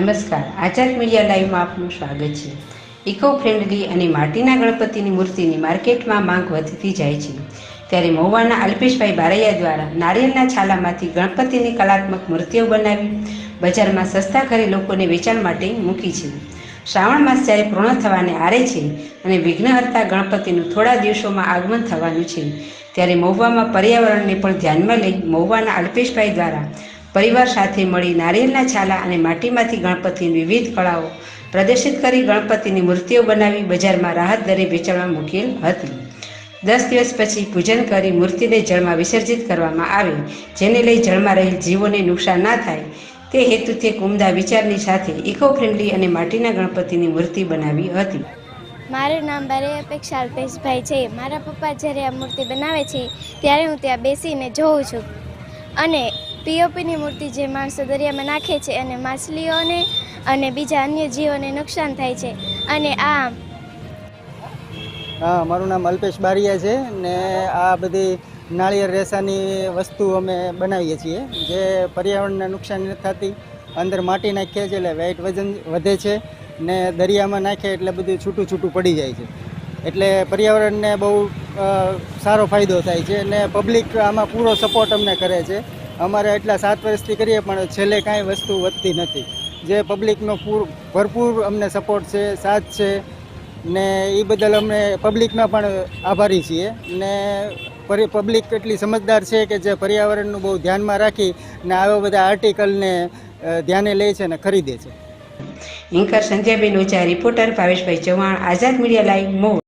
નમસ્કાર, આઝાદ મીડિયા લાઈવમાં આપનું સ્વાગત છે। ઇકો ફ્રેન્ડલી અને માટીના ગણપતિની મૂર્તિની માર્કેટમાં માંગ વધતી જાય છે, ત્યારે મહુવાના અલ્પેશભાઈ બારૈયા દ્વારા નારિયેળના છાલામાંથી ગણપતિની કલાત્મક મૂર્તિઓ બનાવી બજારમાં સસ્તા કરી લોકોને વેચાણ માટે મૂકી છે। શ્રાવણ માસ જ્યારે પૂર્ણ થવાને આરે છે અને વિઘ્નહર્તા ગણપતિનું થોડા દિવસોમાં આગમન થવાનું છે, ત્યારે મહુવામાં પર્યાવરણને પણ ધ્યાનમાં લઈ મહુવાના અલ્પેશભાઈ દ્વારા પરિવાર સાથે મળી નારિયેળના છાલા અને માટીમાંથી ગણપતિની વિવિધ કળાઓ પ્રદર્શિત કરી ગણપતિની મૂર્તિઓ બનાવી બજારમાં રાહત દરે વેચાણમાં મૂકેલ હતી। 10 દિવસ પછી પૂજન કરી મૂર્તિને જળમાં વિસર્જિત કરવામાં આવે, જેને લઈ જળમાં રહેલ જીવોને નુકસાન ના થાય તે હેતુથી એક ઉમદા વિચારની સાથે ઇકો ફ્રેન્ડલી અને માટીના ગણપતિની મૂર્તિ બનાવી હતી। મારું નામ બારૈયા અપેક્ષા અલ્પેશભાઈ છે। મારા પપ્પા જ્યારે આ મૂર્તિ બનાવે છે ત્યારે હું ત્યાં બેસીને જોઉં છું અને પીઓપીની મૂર્તિ જે માણસો દરિયામાં નાખે છે અને માછલીઓને અને બીજા અન્ય જીવોને નુકસાન થાય છે। અને મારું નામ અલ્પેશ બારૈયા છે ને આ બધી નાળિયેર રેસાની વસ્તુ અમે બનાવીએ છીએ, જે પર્યાવરણને નુકસાન નથી થતી। અંદર માટી નાખીએ છીએ એટલે વેઇટ વજન વધે છે ને દરિયામાં નાખીએ એટલે બધું છૂટું છૂટું પડી જાય છે, એટલે પર્યાવરણને બહુ સારો ફાયદો થાય છે અને પબ્લિક આમાં પૂરો સપોર્ટ અમને કરે છે। અમારે એટલા 7 વર્ષથી કરીએ પણ છેલ્લે કાંઈ વસ્તુ વધતી નથી, જે પબ્લિકનો ભરપૂર અમને સપોર્ટ છે, સાથ છે ને એ બદલ અમે પબ્લિકના પણ આભારી છીએ ને પબ્લિક એટલી સમજદાર છે કે જે પર્યાવરણનું બહુ ધ્યાનમાં રાખી ને આવા બધા આર્ટિકલને ધ્યાને લે છે ને ખરીદે છે। એન્કર સંધ્યાબેન ઓઝા, રિપોર્ટર ભાવેશભાઈ ચૌહાણ, આઝાદ મીડિયા લાઈવ, મહુવા।